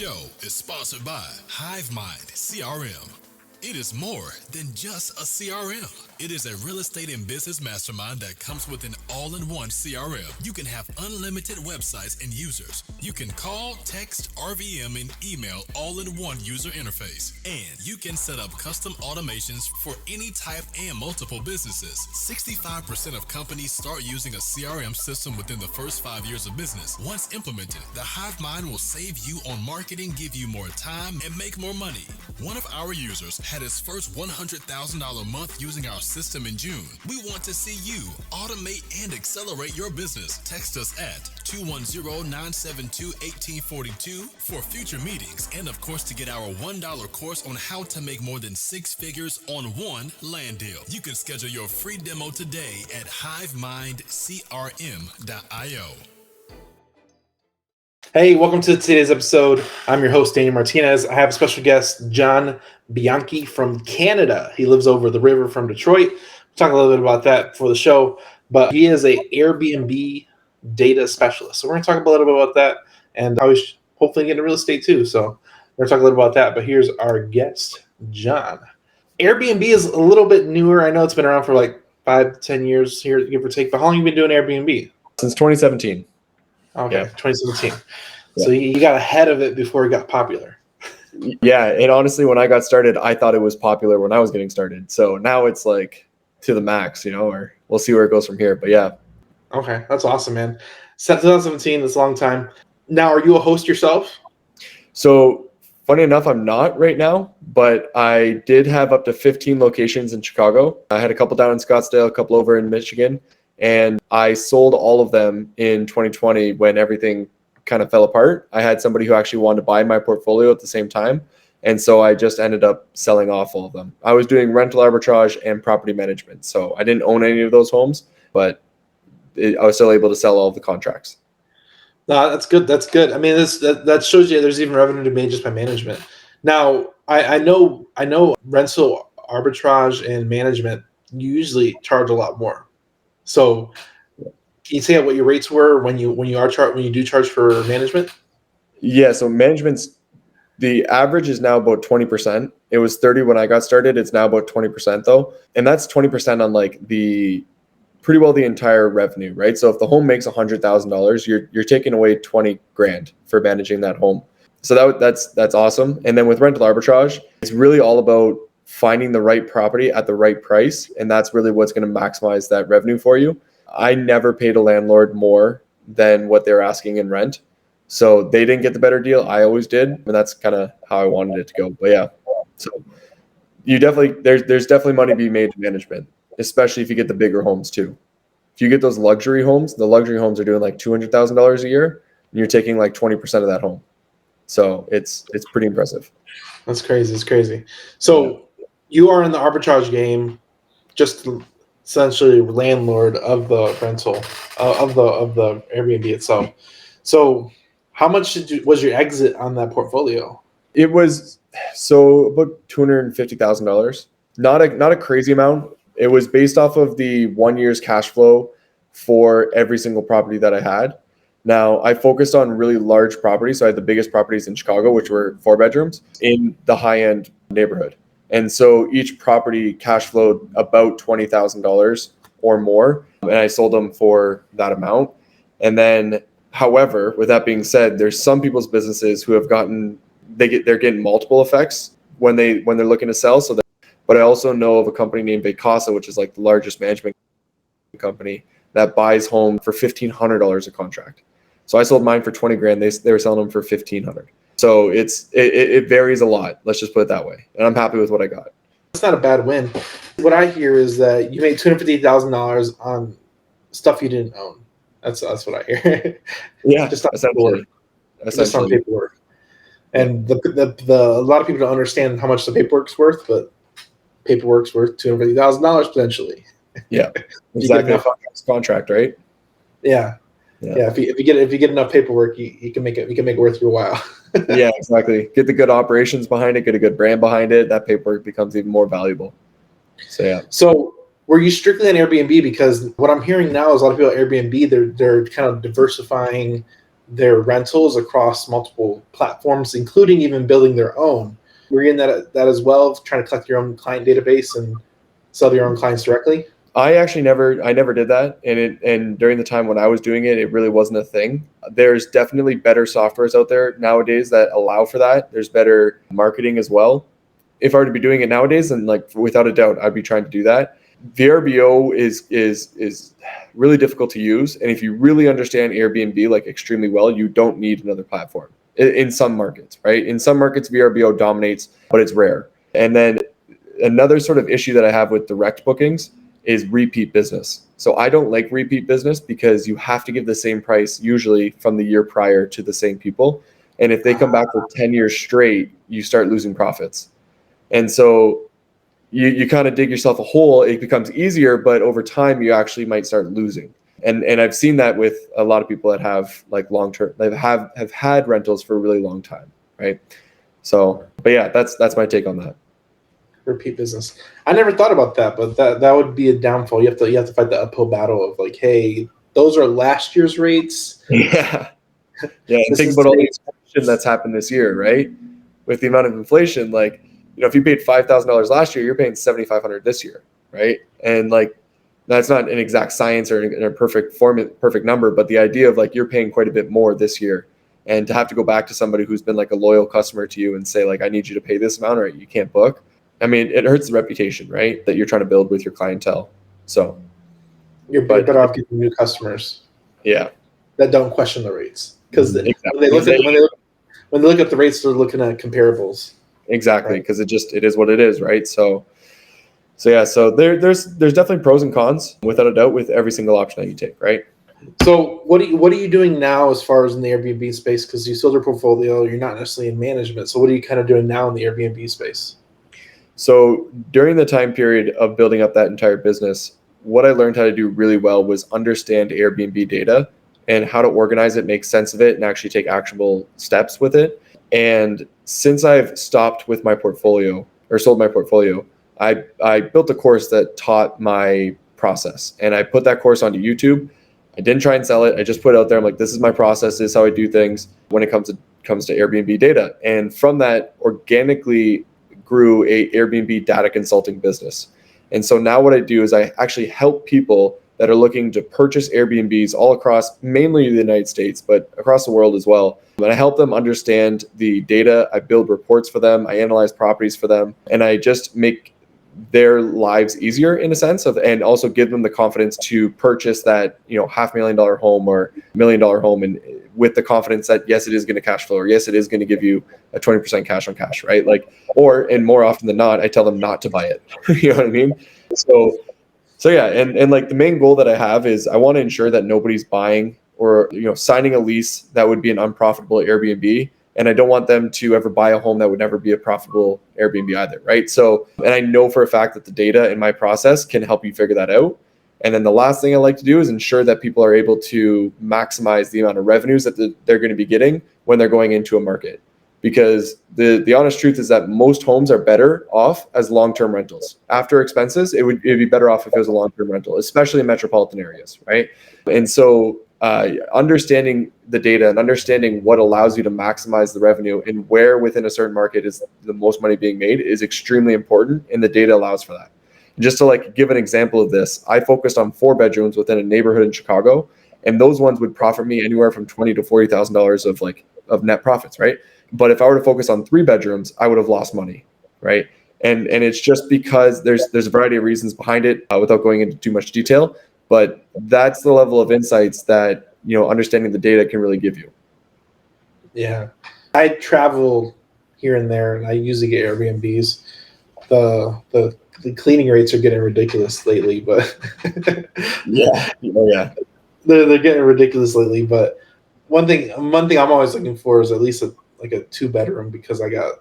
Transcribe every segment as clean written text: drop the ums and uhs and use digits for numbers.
show is sponsored by HiveMind CRM. It is more than just a CRM. It is a real estate and business mastermind that comes with an all-in-one CRM. You can have unlimited websites and users. You can call, text, RVM, and email all in one user interface. And you can set up custom automations for any type and multiple businesses. 65% of companies start using a CRM system within the first 5 years of business. Once implemented, the HiveMind will save you on marketing, give you more time, and make more money. One of our users had his first $100,000 month using our system in June. We want to see you automate and accelerate your business. Text us at 210-972-1842 for future meetings, and of course to get our $1 course on how to make more than 6 figures on one land deal. You can schedule your free demo today at hivemindcrm.io. Hey, welcome to today's episode. I'm your host, Daniel Martinez. I have a special guest, John Bianchi from Canada. He lives over the river from Detroit. We'll talk a little bit about that for the show, but he is a Airbnb data specialist. So we're going to talk a little bit about that, and I was hopefully get into real estate too. So we're going to talk a little about that, but here's our guest, John. Airbnb is a little bit newer. I know it's been around for like 5 to 10 years here, give or take, but how long have you been doing Airbnb? Since 2017. Okay, yeah. 2017. Yeah. So you got ahead of it before it got popular. Yeah, and honestly, when I got started, I thought it was popular when I was getting started. So now it's like to the max, or we'll see where it goes from here. But yeah. Okay, that's awesome, man. 2017, that's a long time. Now, are you a host yourself? So funny enough, I'm not right now, but I did have up to 15 locations in Chicago. I had a couple down in Scottsdale, a couple over in Michigan, and I sold all of them in 2020 when everything kind of fell apart. I had somebody who actually wanted to buy my portfolio at the same time. And so I just ended up selling off all of them. I was doing rental arbitrage and property management. So I didn't own any of those homes, but I was still able to sell all of the contracts. No, that's good. That's good. I mean, that shows you there's even revenue to be made just by management. Now, I know rental arbitrage and management usually charge a lot more. So can you say what your rates were when you do charge for management? Yeah, so the average is now about 20%. It was 30 when I got started. It's now about 20% though. And that's 20% on like the entire revenue, right? So if the home makes $100,000, you're taking away 20 grand for managing that home. So that's awesome. And then with rental arbitrage, it's really all about finding the right property at the right price. And that's really what's going to maximize that revenue for you. I never paid a landlord more than what they're asking in rent. So they didn't get the better deal. I always did. And that's kind of how I wanted it to go. But yeah, so there's definitely money to be made in management, especially if you get the bigger homes too. If you get those luxury homes, the luxury homes are doing like $200,000 a year and you're taking like 20% of that home. So it's pretty impressive. That's crazy. It's crazy. So you are in the arbitrage game, just essentially landlord of the rental of the Airbnb itself. So how much was your exit on that portfolio? It was about $250,000. Not a crazy amount. It was based off of the 1 year's cash flow for every single property that I had. Now, I focused on really large properties. So I had the biggest properties in Chicago, which were 4 bedrooms in the high-end neighborhood. And so each property cash flowed about $20,000 or more. And I sold them for that amount. And then, however, with that being said, there's some people's businesses who have they're getting multiple effects when they're looking to sell. But I also know of a company named Vacasa, which is like the largest management company that buys home for $1,500 a contract. So I sold mine for 20 grand. They were selling them for 1,500. So it varies a lot. Let's just put it that way. And I'm happy with what I got. It's not a bad win. What I hear is that you made $250,000 on stuff you didn't own. That's what I hear. Yeah, just on paperwork. Just on paperwork. And a lot of people don't understand how much the paperwork's worth, but paperwork's worth $250,000 potentially. Yeah, exactly. Contract, right? Yeah. If you get enough paperwork, you can make it worth your while. Yeah, exactly. Get the good operations behind it, get a good brand behind it. That paperwork becomes even more valuable. So yeah. So were you strictly on Airbnb? Because what I'm hearing now is a lot of people at Airbnb they're kind of diversifying their rentals across multiple platforms, including even building their own. Were you in that as well, trying to collect your own client database and sell to your own clients directly? I actually never did that, and during the time when I was doing it, it really wasn't a thing. There's definitely better softwares out there nowadays that allow for that. There's better marketing as well. If I were to be doing it nowadays, then like without a doubt, I'd be trying to do that. VRBO is really difficult to use, and if you really understand Airbnb like extremely well, you don't need another platform. In some markets, right? In some markets, VRBO dominates, but it's rare. And then another sort of issue that I have with direct bookings is repeat business. So I don't like repeat business because you have to give the same price usually from the year prior to the same people. And if they come back for 10 years straight, you start losing profits. And so you kind of dig yourself a hole. It becomes easier, but over time you actually might start losing. And I've seen that with a lot of people that have like long-term, that have had rentals for a really long time, right? So, but yeah, that's my take on that. Repeat business. I never thought about that, but that would be a downfall. You have to fight the uphill battle of like, hey, those are last year's rates. Yeah. And think about all the inflation that's happened this year, right? With the amount of inflation, like, if you paid $5,000 last year, you're paying $7,500 this year, right? And like, that's not an exact science or a perfect number, but the idea of like you're paying quite a bit more this year, and to have to go back to somebody who's been like a loyal customer to you and say like, I need you to pay this amount or you can't book. I mean, it hurts the reputation, right, that you're trying to build with your clientele. So you're better off getting new customers. Yeah, that don't question the rates, because exactly. when they look at the rates, they're looking at comparables. Exactly, because it is what it is, right? So there's definitely pros and cons, without a doubt, with every single option that you take, right? So what are you doing now as far as in the Airbnb space? Because you sold your portfolio, you're not necessarily in management. So what are you kind of doing now in the Airbnb space? So during the time period of building up that entire business, what I learned how to do really well was understand Airbnb data and how to organize it, make sense of it, and actually take actionable steps with it. And since I've stopped with my portfolio or sold my portfolio, I built a course that taught my process, and I put that course onto YouTube. I didn't try and sell it. I just put it out there. I'm like, this is my process. This is how I do things when it comes to Airbnb data. And from that, organically grew a Airbnb data consulting business. And so now what I do is I actually help people that are looking to purchase Airbnbs all across, mainly the United States, but across the world as well. And I help them understand the data. I build reports for them. I analyze properties for them. And I just make their lives easier in a sense of, and also give them the confidence to purchase that, $500,000 home or $1 million home, and with the confidence that yes, it is going to cash flow, or yes, it is going to give you a 20% cash on cash, right? And more often than not, I tell them not to buy it. You know what I mean? So yeah, and like the main goal that I have is I want to ensure that nobody's buying or signing a lease that would be an unprofitable Airbnb. And I don't want them to ever buy a home that would never be a profitable Airbnb either, right? So, and I know for a fact that the data in my process can help you figure that out. And then the last thing I like to do is ensure that people are able to maximize the amount of revenues that they're going to be getting when they're going into a market. Because the honest truth is that most homes are better off as long-term rentals. After expenses, it'd be better off if it was a long-term rental, especially in metropolitan areas, right? And so understanding the data and understanding what allows you to maximize the revenue and where within a certain market is the most money being made is extremely important, and the data allows for that. Just to give an example of this, I focused on 4 bedrooms within a neighborhood in Chicago, and those ones would profit me anywhere from $20,000 to $40,000 of net profits, right? But if I were to focus on 3 bedrooms, I would have lost money, right? And it's just because there's a variety of reasons behind it without going into too much detail. But that's the level of insights that, understanding the data can really give you. Yeah. I travel here and there, and I usually get Airbnbs. The cleaning rates are getting ridiculous lately, but yeah. They're getting ridiculous lately. But one thing I'm always looking for is at least a 2-bedroom, because I got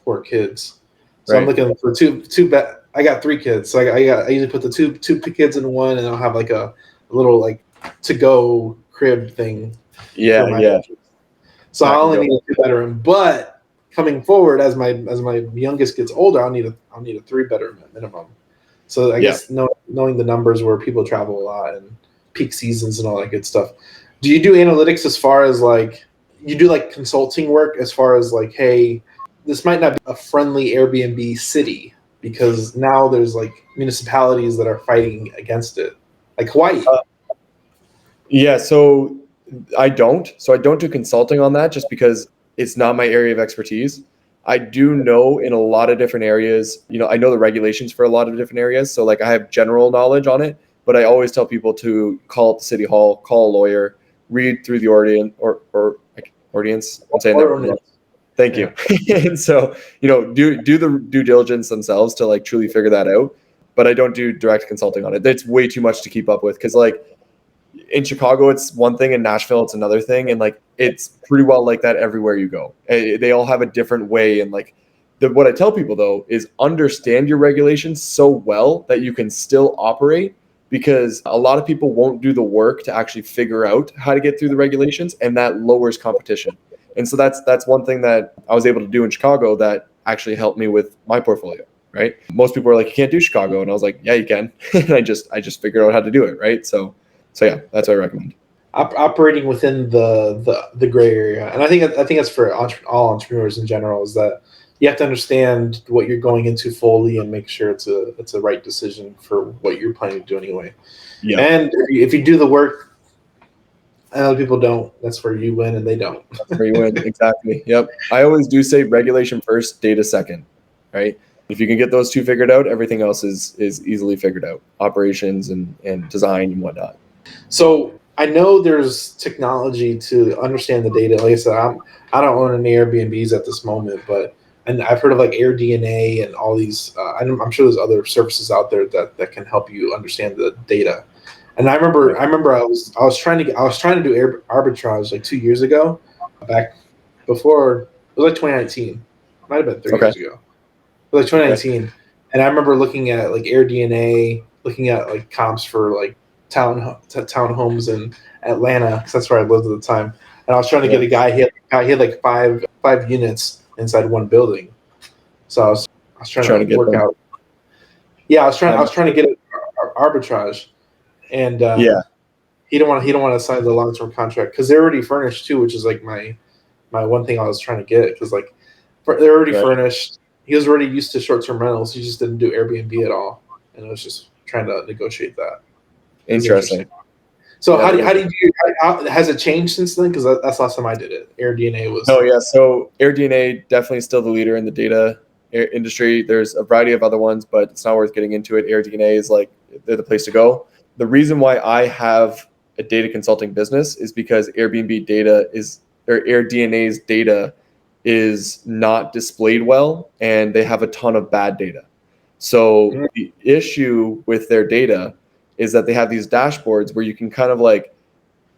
4 kids. So right. I'm looking for two bed. I got 3 kids, so I usually put the two kids in one, and I'll have a little to go crib thing. Yeah. Bedroom. So I only need a 2-bedroom, but coming forward as my youngest gets older, I'll need a 3-bedroom at minimum. So I guess knowing the numbers where people travel a lot and peak seasons and all that good stuff. Do you do analytics as far as like you do like consulting work as far as like, hey, this might not be a friendly Airbnb city because now there's like municipalities that are fighting against it, like Hawaii. Yeah, so I don't. So I don't do consulting on that just because it's not my area of expertise. I do know in a lot of different areas, I know the regulations for a lot of different areas. So like I have general knowledge on it, but I always tell people to call up the city hall, call a lawyer, read through the ordinance. I'm saying that wrong. Thank you. And so, do the due diligence themselves to like truly figure that out. But I don't do direct consulting on it. That's way too much to keep up with because like in Chicago, it's one thing. In Nashville, it's another thing. And like, it's pretty well like that everywhere you go. They all have a different way. And like, what I tell people though is understand your regulations so well that you can still operate, because a lot of people won't do the work to actually figure out how to get through the regulations, and that lowers competition. And so that's one thing that I was able to do in Chicago that actually helped me with my portfolio, right? Most people are like, you can't do Chicago. And I was like, yeah, you can. And I just figured out how to do it, right? So yeah, that's what I recommend. Operating within the gray area, and I think that's for all entrepreneurs in general, is that you have to understand what you're going into fully and make sure it's a right decision for what you're planning to do anyway. Yeah. And if you do the work and other people don't, that's where you win and they don't. That's where you win. Exactly. Yep. I always do say regulation first, data second, right? If you can get those two figured out, everything else is easily figured out. Operations and design and whatnot. So I know there's technology to understand the data. Like I said, I don't own any Airbnbs at this moment, and I've heard of like AirDNA and all these. I'm sure there's other services out there that can help you understand the data. And I remember I was trying to do arbitrage like 2 years ago, back before it was like 2019, might have been 3 years ago, but like 2019. And I remember looking at like AirDNA, looking at like comps for like townhomes in Atlanta, because that's where I lived at the time. And I was trying to get a guy. He had like five units inside one building. So I was trying to work them out. Yeah, I was trying to get it arbitrage, and he don't want to sign the long term contract because they're already furnished too, which is like my one thing I was trying to get, because like they're already furnished. He was already used to short term rentals. He just didn't do Airbnb at all, and I was just trying to negotiate that. Interesting. So how has it changed since then? Because that's the last time I did it. AirDNA was. Oh yeah, so AirDNA definitely still the leader in the data industry. There's a variety of other ones, but it's not worth getting into it. AirDNA is like they're the place to go. The reason why I have a data consulting business is because AirDNA's data is not displayed well, and they have a ton of bad data. So the issue with their data is that they have these dashboards where you can kind of like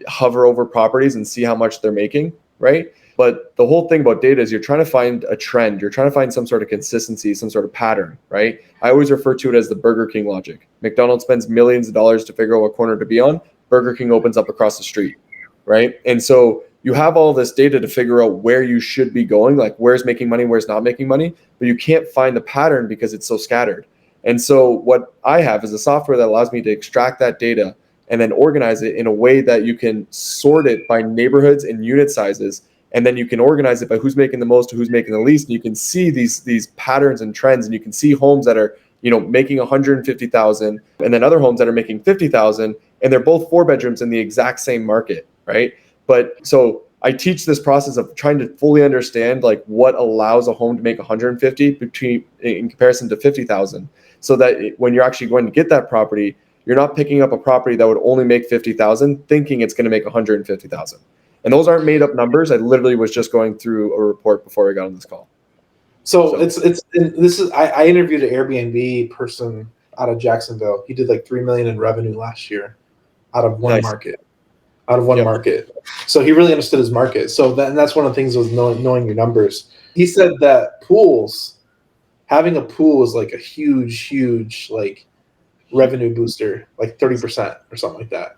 hover over properties and see how much they're making, right? But the whole thing about data is you're trying to find a trend. You're trying to find some sort of consistency, some sort of pattern, right? I always refer to it as the Burger King logic. McDonald's spends millions of dollars to figure out what corner to be on. Burger King opens up across the street, right? And so you have all this data to figure out where you should be going, like where's making money, where's not making money, but you can't find the pattern because it's so scattered. And so what I have is a software that allows me to extract that data and then organize it in a way that you can sort it by neighborhoods and unit sizes. And then you can organize it by who's making the most to who's making the least. And you can see these patterns and trends, and you can see homes that are, making 150,000 and then other homes that are making 50,000, and they're both 4 bedrooms in the exact same market, right? But so I teach this process of trying to fully understand like what allows a home to make 150 in comparison to 50,000. So that when you're actually going to get that property, you're not picking up a property that would only make 50,000 thinking it's going to make 150,000. And those aren't made up numbers. I literally was just going through a report before I got on this call. So I interviewed an Airbnb person out of Jacksonville. He did like $3 million in revenue last year out of one market. Market. So he really understood his market. So that's one of the things was knowing your numbers. He said that having a pool is like a huge like revenue booster, like 30% or something like that.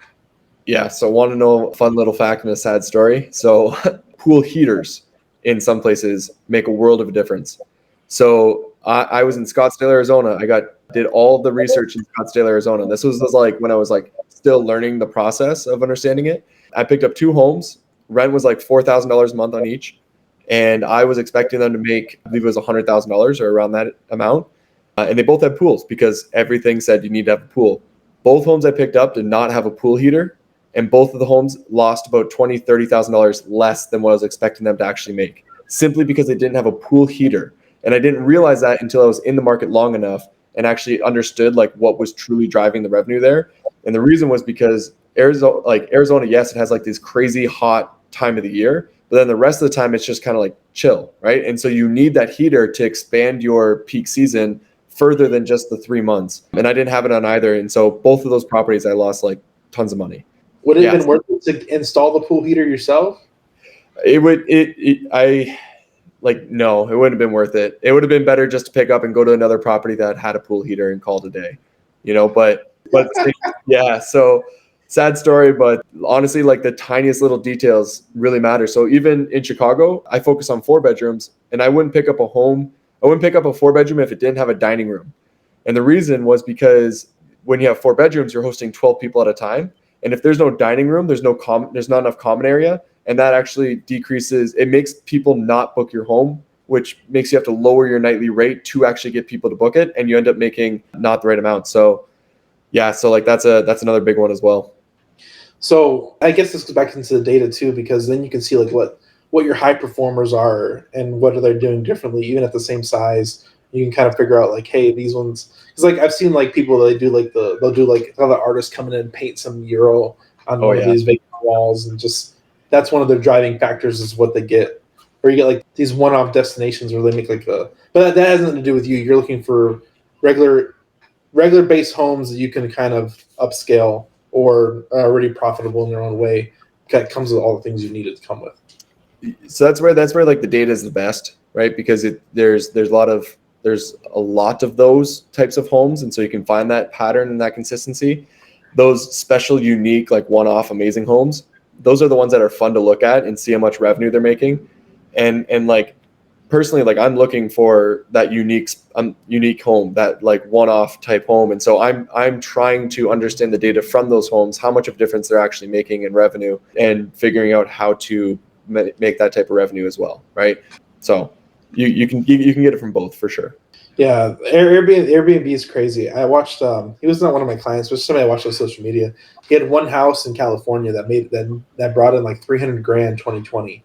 Yeah. So want to know a fun little fact and a sad story? So pool heaters in some places make a world of a difference. So I was in Scottsdale, Arizona. I did all the research in Scottsdale, Arizona. This was like when I was like still learning the process of understanding it. I picked up 2 homes. Rent was like $4,000 a month on each. And I was expecting them to make, I believe it was $100,000 or around that amount. And they both had pools because everything said you need to have a pool. Both homes I picked up did not have a pool heater. And both of the homes lost about $20,000, $30,000 less than what I was expecting them to actually make, simply because they didn't have a pool heater. And I didn't realize that until I was in the market long enough and actually understood like what was truly driving the revenue there. And the reason was because Arizona, yes, it has like this crazy hot time of the year, but then the rest of the time it's just kind of like chill, right? And so you need that heater to expand your peak season further than just the 3 months. And I didn't have it on either. And so both of those properties, I lost like tons of money. Would it have been worth it to install the pool heater yourself? No, it wouldn't have been worth it. It would have been better just to pick up and go to another property that had a pool heater and call it a day, but yeah, so sad story, but honestly, like the tiniest little details really matter. So even in Chicago, I focus on 4 bedrooms and I wouldn't pick up a 4-bedroom if it didn't have a dining room. And the reason was because when you have 4 bedrooms, you're hosting 12 people at a time. And if there's no dining room, there's not enough common area. And that actually decreases, it makes people not book your home, which makes you have to lower your nightly rate to actually get people to book it. And you end up making not the right amount. So yeah, so like that's another big one as well. So I guess this goes back into the data too, because then you can see like what your high performers are and what are they doing differently, even at the same size. You can kind of figure out like, hey, these ones, because like I've seen like people they'll do like other artists come in and paint some mural on one of these vacant walls, and just that's one of their driving factors is what they get. Or you get like these one-off destinations where they make like but that has nothing to do with you. You're looking for regular base homes that you can kind of upscale or are already profitable in their own way. It comes with all the things you need it to come with. So that's where like the data is the best, right? Because there's a lot of those types of homes, and so you can find that pattern and that consistency. Those special, unique, like one-off amazing homes, those are the ones that are fun to look at and see how much revenue they're making. And like personally, like I'm looking for that unique home, that like one-off type home. And so I'm trying to understand the data from those homes, how much of a difference they're actually making in revenue, and figuring out how to make that type of revenue as well, right? So you can get it from both for sure. Yeah, Airbnb is crazy. I watched. He was not one of my clients, but somebody I watched on social media. He had one house in California that brought in like $300,000 2020.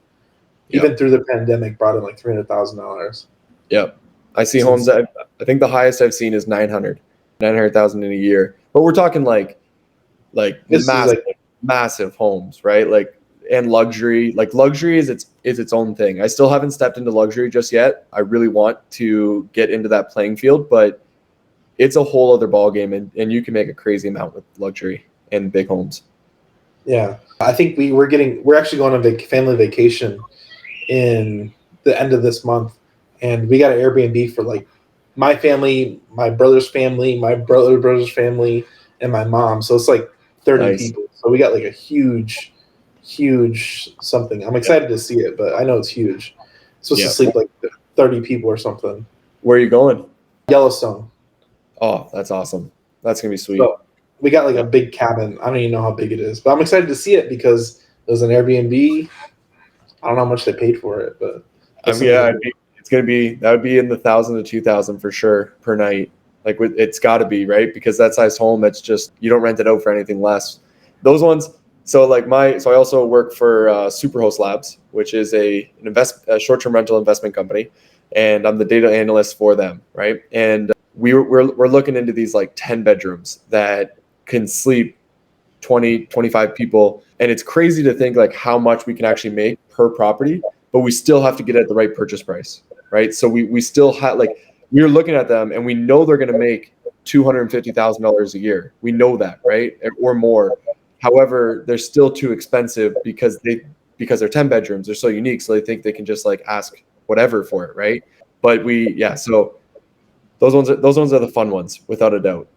Even through the pandemic, brought in like $300,000. Yep, I see homes that I think the highest I've seen is 900,000 in a year. But we're talking like massive homes, right? Like, and luxury. Like luxury is its own thing. I still haven't stepped into luxury just yet. I really want to get into that playing field, but it's a whole other ballgame, and you can make a crazy amount with luxury and big homes. Yeah, I think we're actually going on family vacation in the end of this month, and we got an Airbnb for like my family, my brother's family, my brother's family, and my mom. So it's like 30 people. So we got like a huge something. I'm excited to see it, but I know it's huge. It's supposed to sleep like 30 people or something. Where are you going? Yellowstone. Oh, that's awesome. That's gonna be sweet. So we got like a big cabin. I don't even know how big it is, but I'm excited to see it because it was an Airbnb. I don't know how much they paid for it, but it's gonna be, that would be in the 1,000 to 2,000 for sure per night. Like it's got to be, right? Because that size home, it's just, you don't rent it out for anything less. Those ones. So I also work for Superhost Labs, which is a short-term rental investment company, and I'm the data analyst for them, right? And we're looking into these like 10 bedrooms that can sleep 20, 25 people. And it's crazy to think like how much we can actually make per property, but we still have to get at the right purchase price, right? So we still have we're looking at them and we know they're going to make $250,000 a year. We know that, right? Or more. However, they're still too expensive because they're 10 bedrooms. They're so unique. So they think they can just like ask whatever for it, right? But so those ones are the fun ones without a doubt.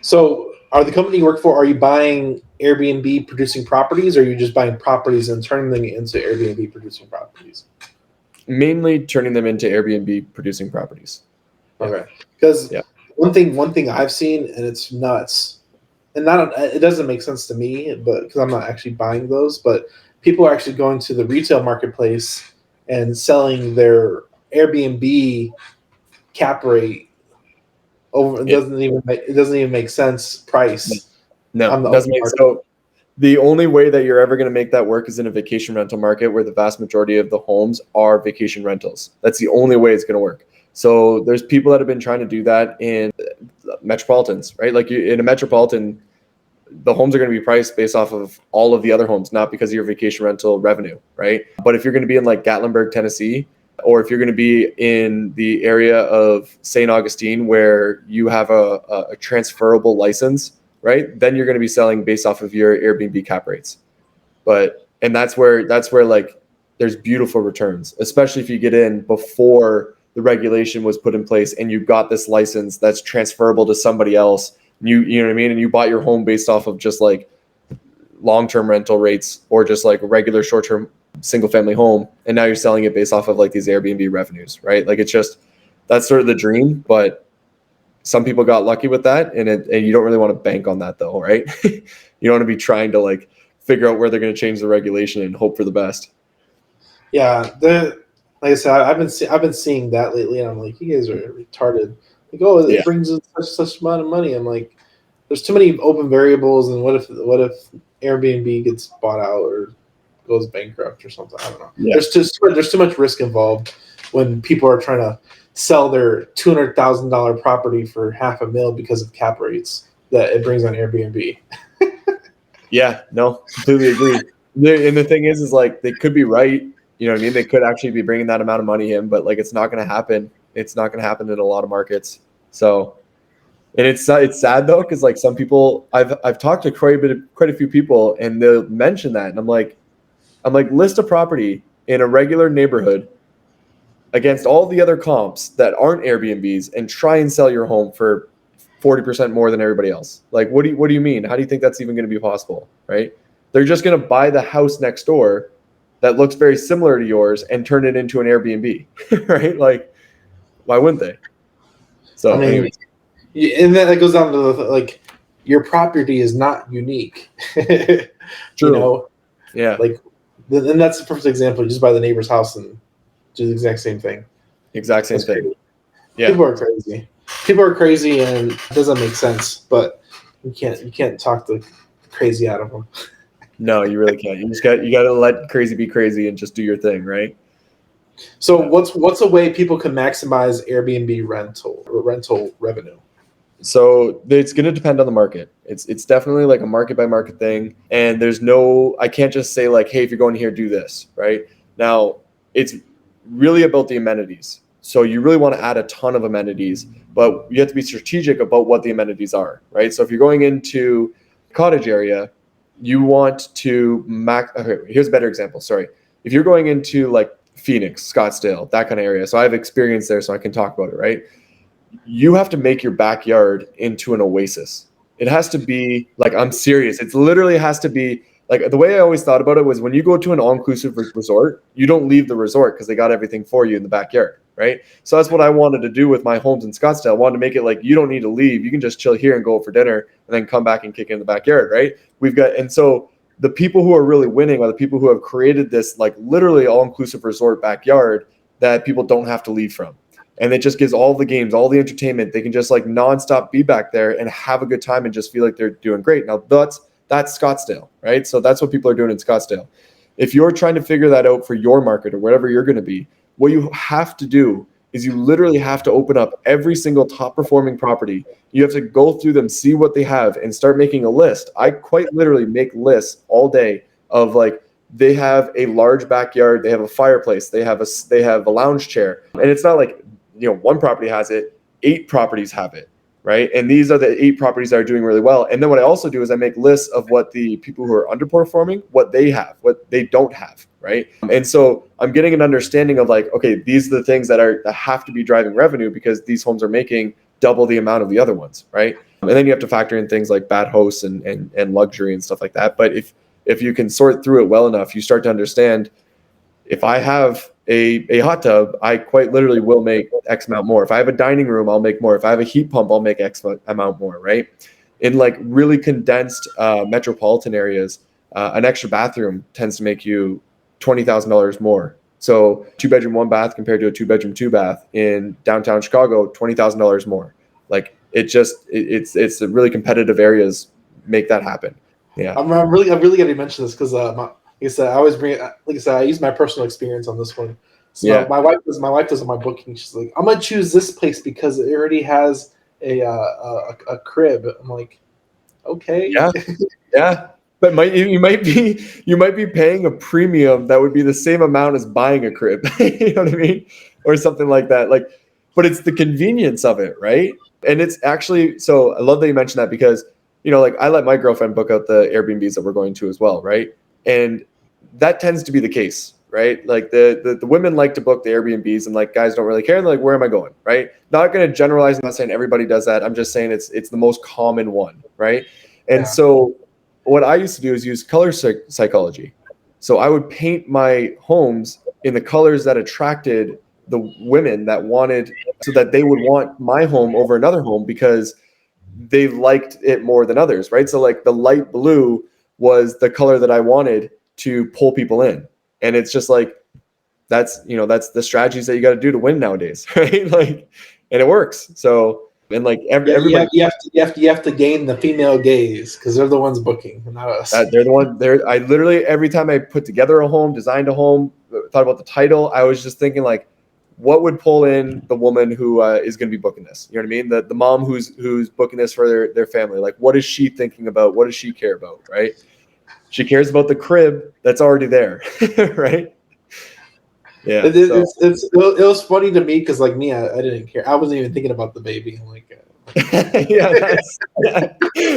So are the company you work for, are you buying Airbnb producing properties, or are you just buying properties and turning them into Airbnb producing properties? Mainly turning them into Airbnb producing properties. Okay. Because one thing I've seen, and it's nuts, and not it doesn't make sense to me, but because I'm not actually buying those, but people are actually going to the retail marketplace and selling their Airbnb cap rate over. It doesn't even make sense price No, on the it doesn't open make market. so. The only way that you're ever going to make that work is in a vacation rental market where the vast majority of the homes are vacation rentals. That's the only way it's going to work. So there's people that have been trying to do that in metropolitans, right? Like in a metropolitan, the homes are going to be priced based off of all of the other homes, not because of your vacation rental revenue, right? But if you're going to be in like Gatlinburg, Tennessee, or if you're going to be in the area of St. Augustine where you have a transferable license, right? Then you're going to be selling based off of your Airbnb cap rates. And that's where like there's beautiful returns, especially if you get in before the regulation was put in place and you got this license that's transferable to somebody else. You know what I mean? And you bought your home based off of just like long-term rental rates or just like a regular short-term single family home. And now you're selling it based off of like these Airbnb revenues, right? Like it's just, that's sort of the dream, but some people got lucky with that, and you don't really want to bank on that though, right? You don't want to be trying to like figure out where they're going to change the regulation and hope for the best. Yeah, like I said, I've been seeing that lately, and I'm like, you guys are retarded. Like, oh, it brings in such amount of money. I'm like, there's too many open variables, and what if Airbnb gets bought out or goes bankrupt or something? I don't know. Yeah. There's too much risk involved when people are trying to sell their $200,000 property for $500,000 because of cap rates that it brings on Airbnb. Yeah, no, completely agree. And the thing is like they could be right. You know what I mean? They could actually be bringing that amount of money in, but like it's not going to happen. It's not going to happen in a lot of markets. So, and it's sad though, because like some people, I've talked to quite a few people, and they'll mention that, and I'm like, list a property in a regular neighborhood against all the other comps that aren't Airbnbs, and try and sell your home for 40% more than everybody else. Like, what do you mean? How do you think that's even going to be possible? Right? They're just going to buy the house next door that looks very similar to yours and turn it into an Airbnb, right? Like, why wouldn't they? So, I mean, anyways. and then it goes down to like your property is not unique. True. You know, Yeah. like, and that's the perfect example. You just buy the neighbor's house and do the exact same thing. Exact same thing. Crazy. Yeah. People are crazy, and it doesn't make sense. But you can't talk the crazy out of them. No, you really can't. You got to let crazy be crazy and just do your thing, right? So what's a way people can maximize Airbnb rental revenue? So it's going to depend on the market. It's definitely like a market by market thing. And I can't just say like, hey, if you're going here, do this, right? Now, it's really about the amenities. So you really want to add a ton of amenities, but you have to be strategic about what the amenities are, right? So if you're going into a cottage area, you want to okay, here's a better example. Sorry. If you're going into like Phoenix, Scottsdale, that kind of area. So I have experience there, so I can talk about it, right? You have to make your backyard into an oasis. It has to be like, I'm serious. It literally has to be like, the way I always thought about it was when you go to an all-inclusive resort, you don't leave the resort because they got everything for you in the backyard, right? So that's what I wanted to do with my homes in Scottsdale. I wanted to make it like, you don't need to leave. You can just chill here and go for dinner and then come back and kick in the backyard, right? And so the people who are really winning are the people who have created this like literally all-inclusive resort backyard that people don't have to leave from. And it just gives all the games, all the entertainment. They can just like nonstop be back there and have a good time and just feel like they're doing great. Now that's Scottsdale, right? So that's what people are doing in Scottsdale. If you're trying to figure that out for your market or wherever you're going to be, what you have to do is you literally have to open up every single top performing property. You have to go through them, see what they have, and start making a list. I quite literally make lists all day of like, they have a large backyard, they have a fireplace, they have a lounge chair. And it's not like, one property has it, 8 properties have it, right? And these are the 8 properties that are doing really well. And then what I also do is I make lists of what the people who are underperforming, what they have, what they don't have, right? And so I'm getting an understanding of like, okay, these are the things that have to be driving revenue because these homes are making double the amount of the other ones, right? And then you have to factor in things like bad hosts and luxury and stuff like that. But if you can sort through it well enough, you start to understand, if I have a hot tub, I quite literally will make X amount more. If I have a dining room, I'll make more. If I have a heat pump, I'll make X amount more, right? In like really condensed metropolitan areas, an extra bathroom tends to make you $20,000 more. So 2-bedroom, 1-bath compared to a 2-bedroom, 2-bath in downtown Chicago, $20,000 more. Like it's really competitive areas make that happen. Yeah. I'm really going to mention this because like I said, I always bring like I said, I use my personal experience on this one. So Yeah. my wife does my booking. She's like, I'm gonna choose this place because it already has a crib. I'm like, okay. Yeah. Yeah. But you might be paying a premium that would be the same amount as buying a crib. You know what I mean? Or something like that. Like, but it's the convenience of it, right? And it's actually, so I love that you mentioned that because, like I let my girlfriend book out the Airbnbs that we're going to as well, right? And that tends to be the case, right? Like the women like to book the Airbnbs and like guys don't really care. And they're like, where am I going? Right? Not going to generalize. I'm not saying everybody does that. I'm just saying it's the most common one, right? And so what I used to do is use color psychology. So I would paint my homes in the colors that attracted the women that wanted, so that they would want my home over another home because they liked it more than others, right? So like the light blue was the color that I wanted to pull people in. And it's just like, that's the strategies that you got to do to win nowadays, right? Like, and it works. So, and like everybody, you have to gain the female gaze because they're the ones booking, not us. they're the one. I literally every time I put together a home, designed a home, thought about the title, I was just thinking like, what would pull in the woman who is going to be booking this? You know what I mean? The mom who's booking this for their family. Like, what is she thinking about? What does she care about? Right? She cares about the crib that's already there, right? Yeah. It was funny to me because like me, I didn't care. I wasn't even thinking about the baby. I'm like, yeah,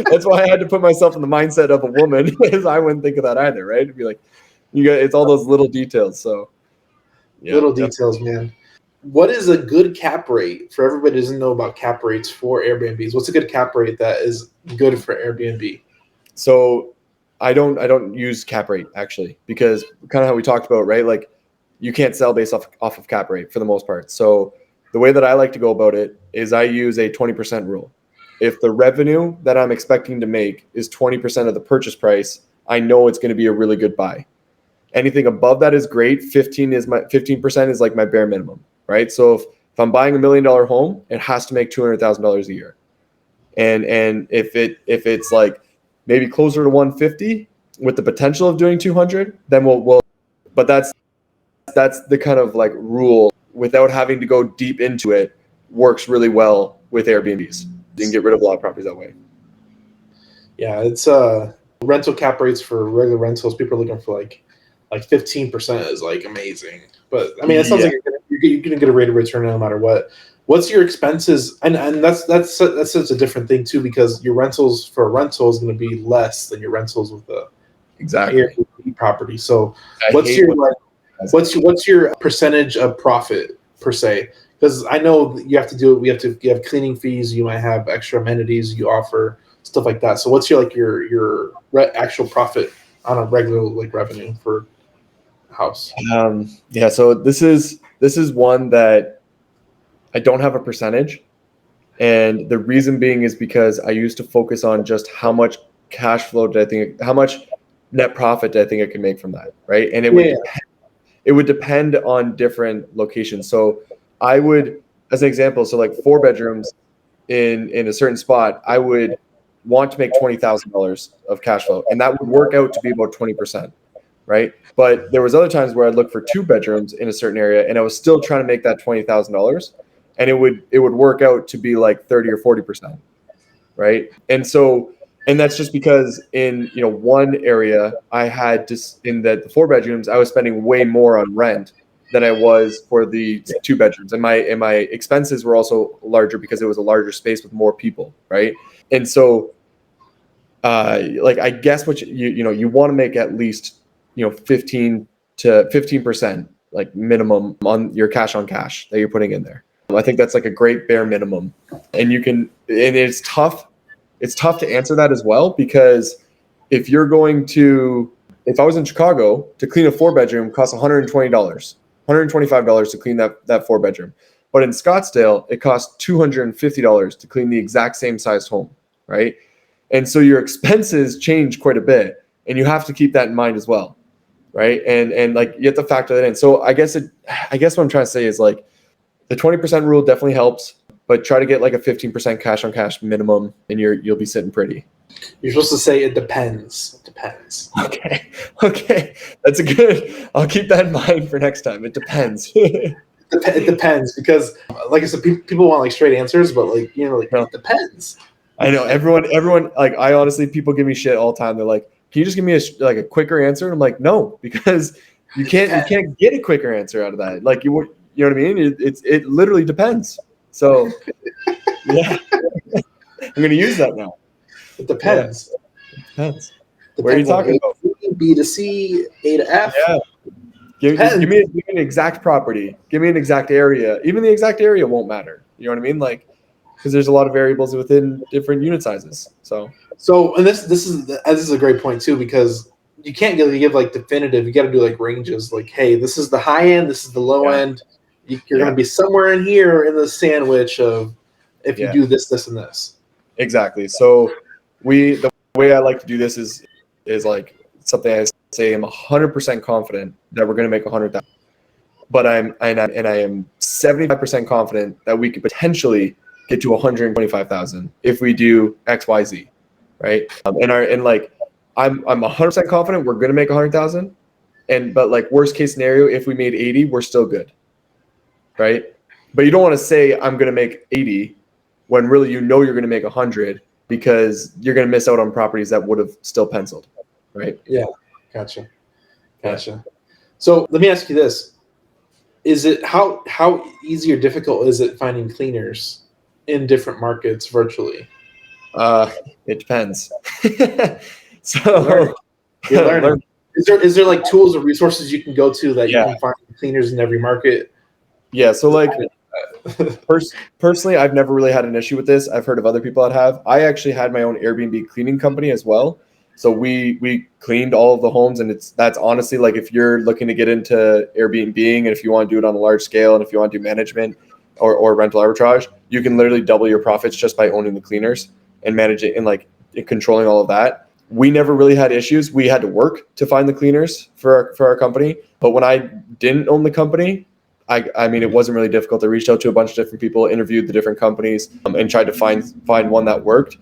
that's why I had to put myself in the mindset of a woman, because I wouldn't think of that either, right? It'd be like, it's all those little details. So, yeah, little details, man. What is a good cap rate for everybody who doesn't know about cap rates for Airbnbs? What's a good cap rate that is good for Airbnb? So, I don't use cap rate actually, because kind of how we talked about, right? Like, you can't sell based off of cap rate for the most part. So the way that I like to go about it is I use a 20% rule. If the revenue that I'm expecting to make is 20% of the purchase price, I know it's going to be a really good buy. Anything above that is great. 15% is like my bare minimum, right? So if I'm buying $1 million home, it has to make $200,000 a year. And if it's like maybe closer to 150 with the potential of doing 200, then we'll but that's the kind of like rule, without having to go deep into it, works really well with Airbnbs. You can get rid of a lot of properties that way. Yeah, it's rental cap rates for regular rentals. People are looking for like 15% is like amazing. But I mean, it sounds like you're gonna get a rate of return no matter what. What's your expenses? And that's such a different thing too, because your rentals for a rental is going to be less than your rentals with the Airbnb property. So what's your percentage of profit per se? Because I know you have cleaning fees, you might have extra amenities you offer, stuff like that. So what's your actual profit on a regular like revenue for a house? Yeah, so this is one that I don't have a percentage, and the reason being is because I used to focus on just how much cash flow how much net profit did I think I could make from that, right? And it would depend on different locations. So I would, as an example, so like 4 bedrooms in a certain spot, I would want to make $20,000 of cash flow, and that would work out to be about 20%, right? But there was other times where I'd look for 2 bedrooms in a certain area, and I was still trying to make that $20,000, and it would work out to be like 30 or 40%, right? And so, and that's just because in one area I had in the 4 bedrooms, I was spending way more on rent than I was for the 2 bedrooms, and my expenses were also larger because it was a larger space with more people, right? And so, like, I guess what you want to make at least 15% like minimum on your cash on cash that you're putting in there. I think that's like a great bare minimum, and it's tough. It's tough to answer that as well, because if I was in Chicago, to clean a 4 bedroom costs $120, $125 to clean that 4 bedroom. But in Scottsdale, it costs $250 to clean the exact same sized home, right? And so your expenses change quite a bit, and you have to keep that in mind as well, right? And like you have to factor that in. So I guess what I'm trying to say is like the 20% rule definitely helps, but try to get like a 15% cash on cash minimum, and you'll be sitting pretty. You're supposed to say it depends. It depends. Okay, that's a good. I'll keep that in mind for next time. It depends. It depends because, like I said, people want like straight answers, but like No. it depends. I know everyone. Like I honestly, people give me shit all the time. They're like, "Can you just give me a quicker answer?" And I'm like, "No," because you can't get a quicker answer out of that. Like you know what I mean? It literally depends. So yeah, I'm gonna use that now. It depends. Yeah. It depends. Where are you talking about? B to C, A to F. Yeah. Give me an exact property. Give me an exact area. Even the exact area won't matter. You know what I mean? Like, because there's a lot of variables within different unit sizes. So and this is a great point too, because you can't give like definitive. You got to do like ranges. Like, hey, this is the high end. This is the low end. You're going to be somewhere in here in the sandwich of if you do this, this, and this. Exactly. So the way I like to do this is like something I say I'm 100% confident that we're going to make 100,000, but I am 75% confident that we could potentially get to 125,000 if we do X, Y, Z, right? I'm 100% confident we're going to make 100,000, but like worst case scenario, if we made 80, we're still good, right? But you don't want to say I'm going to make 80 when really you're going to make 100, because you're going to miss out on properties that would have still penciled, right? Yeah, gotcha. So let me ask you this: is it how easy or difficult is it finding cleaners in different markets virtually? It depends. So you're learning. Is there like tools or resources you can go to that you can find cleaners in every market? Yeah. So like personally, I've never really had an issue with this. I've heard of other people that have. I actually had my own Airbnb cleaning company as well. So we cleaned all of the homes, and that's honestly like if you're looking to get into Airbnb and if you want to do it on a large scale and if you want to do management or rental arbitrage, you can literally double your profits just by owning the cleaners and managing and like controlling all of that. We never really had issues. We had to work to find the cleaners for our company, but when I didn't own the company, I mean, it wasn't really difficult. I reached out to a bunch of different people, interviewed the different companies, and tried to find one that worked.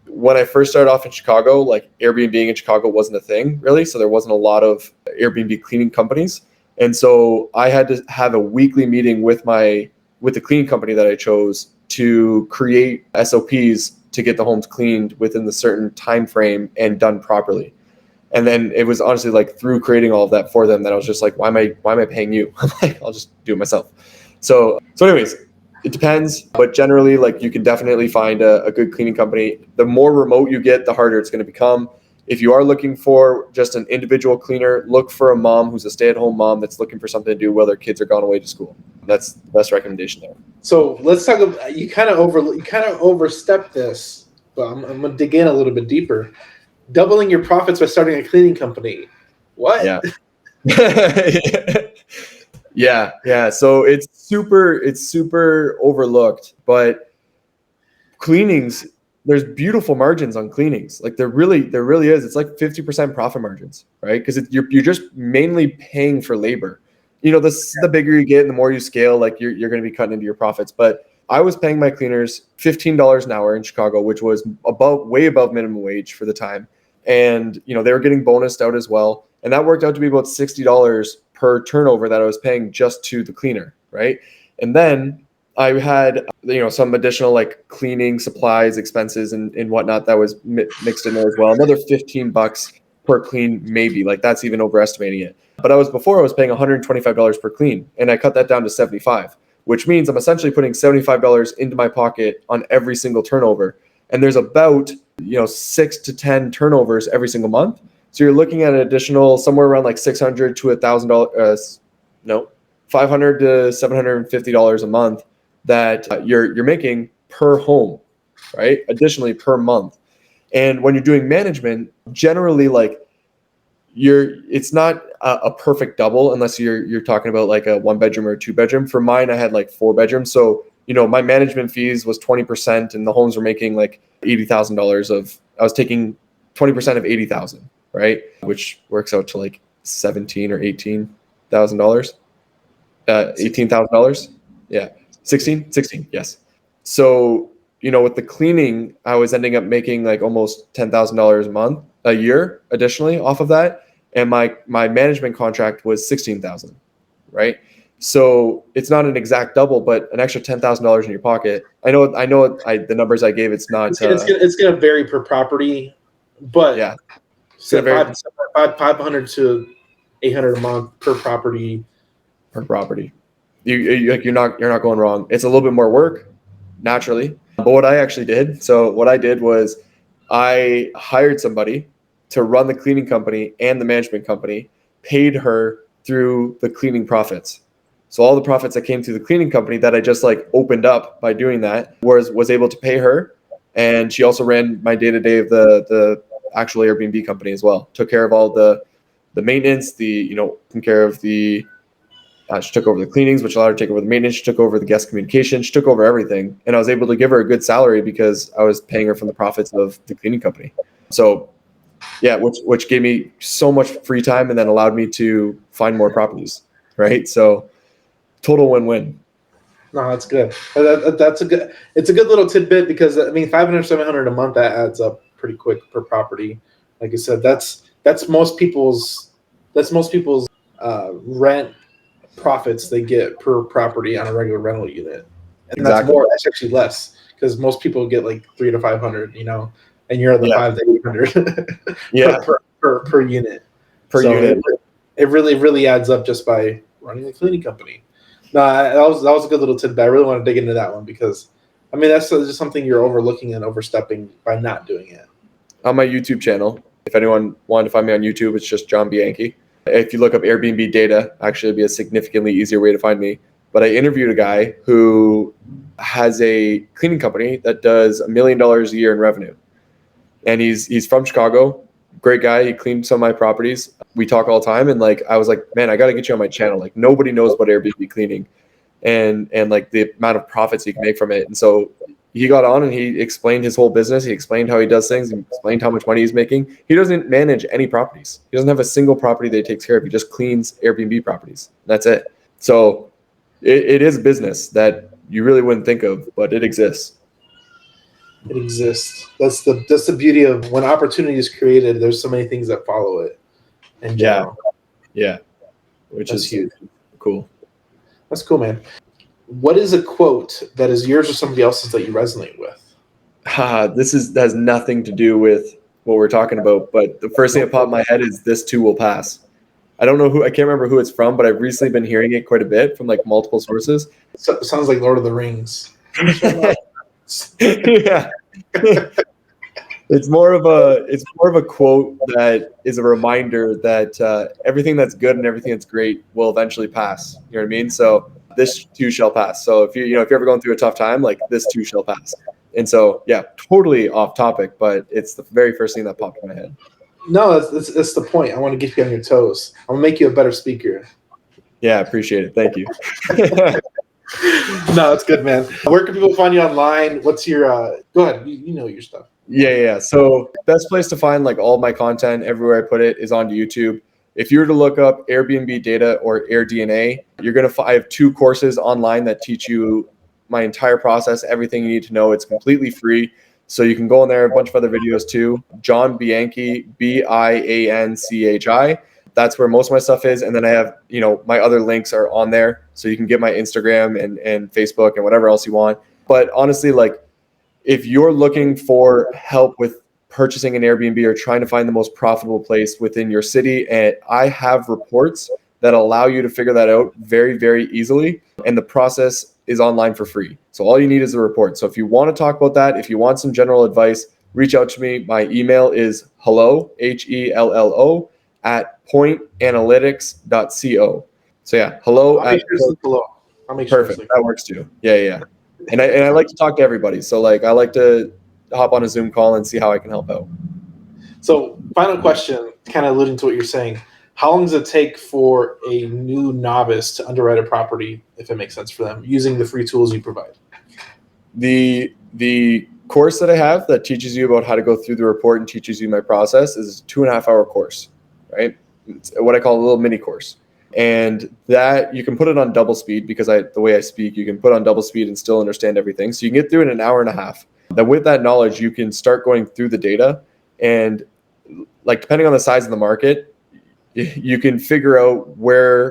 When I first started off in Chicago, like Airbnb in Chicago wasn't a thing really. So there wasn't a lot of Airbnb cleaning companies. And so I had to have a weekly meeting with the cleaning company that I chose to create SOPs to get the homes cleaned within the certain time frame and done properly. And then it was honestly like through creating all of that for them that I was just like, why am I paying you? I'm like, I'll just do it myself. So anyways, it depends, but generally like you can definitely find a good cleaning company. The more remote you get, the harder it's going to become. If you are looking for just an individual cleaner, look for a mom who's a stay-at-home mom that's looking for something to do while their kids are gone away to school. That's the best recommendation there. So let's talk about, you kind of overstepped this, but I'm going to dig in a little bit deeper. Doubling your profits by starting a cleaning company. What? Yeah. Yeah. So it's super overlooked, but cleanings, there's beautiful margins on cleanings. Like there really is. It's like 50% profit margins, right? Because you're just mainly paying for labor. You know, the bigger you get and the more you scale, like you're going to be cutting into your profits. But I was paying my cleaners $15 an hour in Chicago, which was way above minimum wage for the time. And, you know, they were getting bonused out as well. And that worked out to be about $60 per turnover that I was paying just to the cleaner, right? And then I had, you know, some additional like cleaning supplies, expenses and whatnot that was mixed in there as well. Another $15 per clean, maybe. Like that's even overestimating it. But I was paying $125 per clean, and I cut that down to $75, which means I'm essentially putting $75 into my pocket on every single turnover. And there's about, you know, 6 to 10 turnovers every single month. So you're looking at an additional somewhere around like $600 to $1,000, $500 to $750 a month that you're making per home, right? Additionally per month. And when you're doing management, generally like it's not a perfect double unless you're talking about like a 1-bedroom or a 2-bedroom. For mine, I had like 4 bedrooms. So, you know, my management fees was 20% and the homes were making like $80,000 I was taking 20% of 80,000, right? Which works out to like $17,000 or $18,000. $18,000. Yeah. 16, yes. So, with the cleaning, I was ending up making like almost $10,000 a year additionally off of that. And my management contract was 16,000, right? So it's not an exact double, but an extra $10,000 in your pocket. I know the numbers I gave, it's not, it's gonna vary per property, but yeah, say 500 to 800 a month per property. You're not going wrong. It's a little bit more work, naturally. But what I actually did, was I hired somebody to run the cleaning company and the management company, paid her through the cleaning profits. So all the profits that came through the cleaning company that I just like opened up by doing that was able to pay her. And she also ran my day-to-day of the actual Airbnb company as well. Took care of all the maintenance, taking care of the she took over the cleanings, which allowed her to take over the maintenance. She took over the guest communication. She took over everything. And I was able to give her a good salary because I was paying her from the profits of the cleaning company. So, yeah, which gave me so much free time and then allowed me to find more properties, right? So, total win-win. No, that's good. It's a good little tidbit because, I mean, 500, 700 a month, that adds up pretty quick per property. Like I said, that's most people's rent profits they get per property on a regular rental unit, and Exactly. that's actually less because most people get like 300 to 500, and you're at the 500 to 800 yeah. per unit. Unit. It really adds up just by running a cleaning company. No, that was a good little tidbit. I really want to dig into that one because, I mean, that's just something you're overlooking and overstepping by not doing it. On my YouTube channel, if anyone wanted to find me on YouTube, it's just John Bianchi. If you look up Airbnb data, actually it'd be a significantly easier way to find me. But I interviewed a guy who has a cleaning company that does $1 million a year in revenue. And he's from Chicago. Great guy. He cleaned some of my properties. We talk all the time. And like, I was like, man, I got to get you on my channel. Like nobody knows about Airbnb cleaning and like the amount of profits you can make from it. And so he got on and he explained his whole business. He explained how he does things. He explained how much money he's making. He doesn't manage any properties. He doesn't have a single property that he takes care of. He just cleans Airbnb properties. That's it. So it is a business that you really wouldn't think of, but it exists. It exists. That's the beauty of when opportunity is created. There's so many things that follow it. In general. Yeah. Which is huge. Cool. That's cool, man. What is a quote that is yours or somebody else's that you resonate with? This has nothing to do with what we're talking about, but the first thing that popped in my head is "This too will pass." I can't remember who it's from, but I've recently been hearing it quite a bit from like multiple sources. So, sounds like Lord of the Rings. Yeah. It's more of a quote that is a reminder that everything that's good and everything that's great will eventually pass. You know what I mean? So this too shall pass. So if you're ever going through a tough time, like this too shall pass. And so yeah, totally off topic, but it's the very first thing that popped in my head. No, that's the point. I want to get you on your toes. I'm gonna make you a better speaker. Yeah, appreciate it. Thank you. No, it's good, man. Where can people find you online? What's your go ahead, you know your stuff. Yeah. So best place to find like all of my content everywhere I put it is onto YouTube. If you were to look up Airbnb Data or AirDNA, you're going to I have 2 courses online that teach you my entire process, everything you need to know. It's completely free. So you can go in there, a bunch of other videos too. John Bianchi, Bianchi. That's where most of my stuff is. And then I have, my other links are on there. So you can get my Instagram and Facebook and whatever else you want. But honestly, like if you're looking for help with purchasing an Airbnb or trying to find the most profitable place within your city, and I have reports that allow you to figure that out very, very easily. And the process is online for free. So all you need is a report. So if you want to talk about that, if you want some general advice, reach out to me. My email is hello, HELLO, @pointanalytics.co. So yeah, hello. I'll make sure it's below. Perfect. That works too. Yeah. And I like to talk to everybody. So like I like to hop on a Zoom call and see how I can help out. So final question, kind of alluding to what you're saying. How long does it take for a new novice to underwrite a property, if it makes sense for them, using the free tools you provide? The course that I have that teaches you about how to go through the report and teaches you my process is a 2.5-hour course, right? It's what I call a little mini course. And that you can put it on double speed because the way I speak, you can put on double speed and still understand everything. So you can get through it in an hour and a half. Then with that knowledge, you can start going through the data, and like depending on the size of the market, you can figure out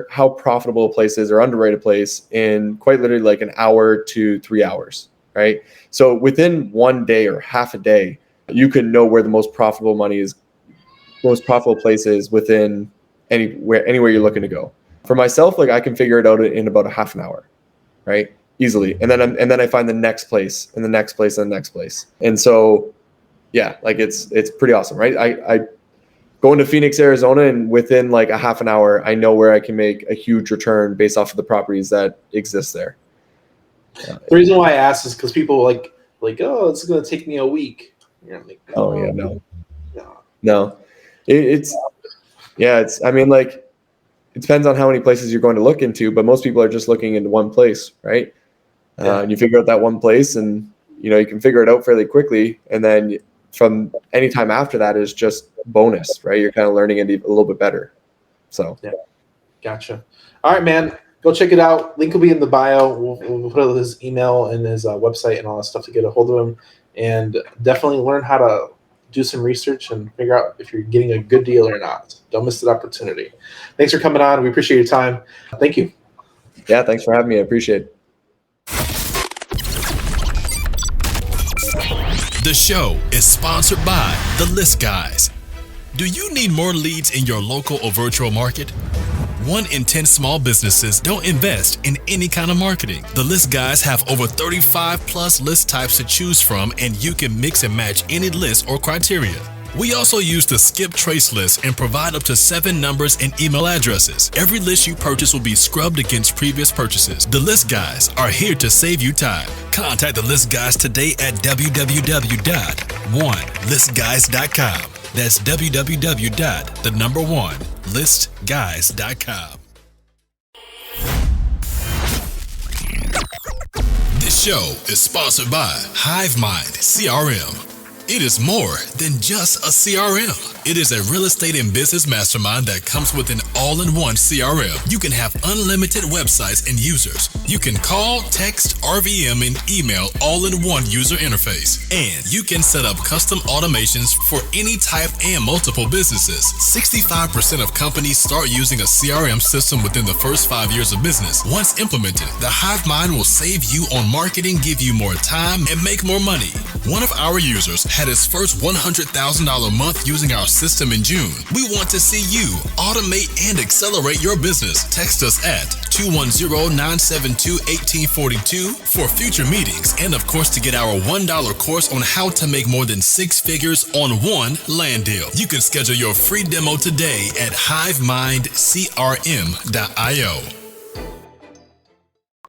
how profitable a place is or underrate a place in quite literally like an hour to 3 hours, right? So within one day or half a day, you can know where the most profitable place is within anywhere you're looking to go. For myself, like I can figure it out in about a half an hour, right? Easily. And then I find the next place and the next place and the next place. And so, yeah, like it's pretty awesome, right? I go into Phoenix, Arizona, and within like a half an hour, I know where I can make a huge return based off of the properties that exist there. The reason why I asked is because people like, oh, it's going to take me a week. Yeah, like, no. I mean, like, it depends on how many places you're going to look into, but most people are just looking into one place, right? And you figure out that one place, and you can figure it out fairly quickly, and then from any time after that is just bonus, right? You're kind of learning it a little bit better. So yeah, gotcha. All right, man, go check it out. Link will be in the bio. We'll put his email and his website and all that stuff to get a hold of him, and definitely learn how to do some research and figure out if you're getting a good deal or not. Don't miss that opportunity. Thanks for coming on. We appreciate your time. Thank you. Yeah, thanks for having me. I appreciate it. The show is sponsored by The List Guys. Do you need more leads in your local or virtual market? 1 in 10 small businesses don't invest in any kind of marketing. The List Guys have over 35 plus list types to choose from, and you can mix and match any list or criteria. We also use the skip trace list and provide up to 7 numbers and email addresses. Every list you purchase will be scrubbed against previous purchases. The List Guys are here to save you time. Contact the List Guys today at www.1listguys.com. That's www.1listguys.com. This show is sponsored by HiveMind CRM. It is more than just a CRM. It is a real estate and business mastermind that comes with an all-in-one CRM. You can have unlimited websites and users. You can call, text, RVM, and email all in one user interface. And you can set up custom automations for any type and multiple businesses. 65% of companies start using a CRM system within the first 5 years of business. Once implemented, the HiveMind will save you on marketing, give you more time, and make more money. One of our users had his first $100,000 month using our system in June. We want to see you automate and accelerate your business. Text us at 210-972-1842 for future meetings, and of course to get our $1 course on how to make more than 6 figures on one land deal. You can schedule your free demo today at hivemindcrm.io.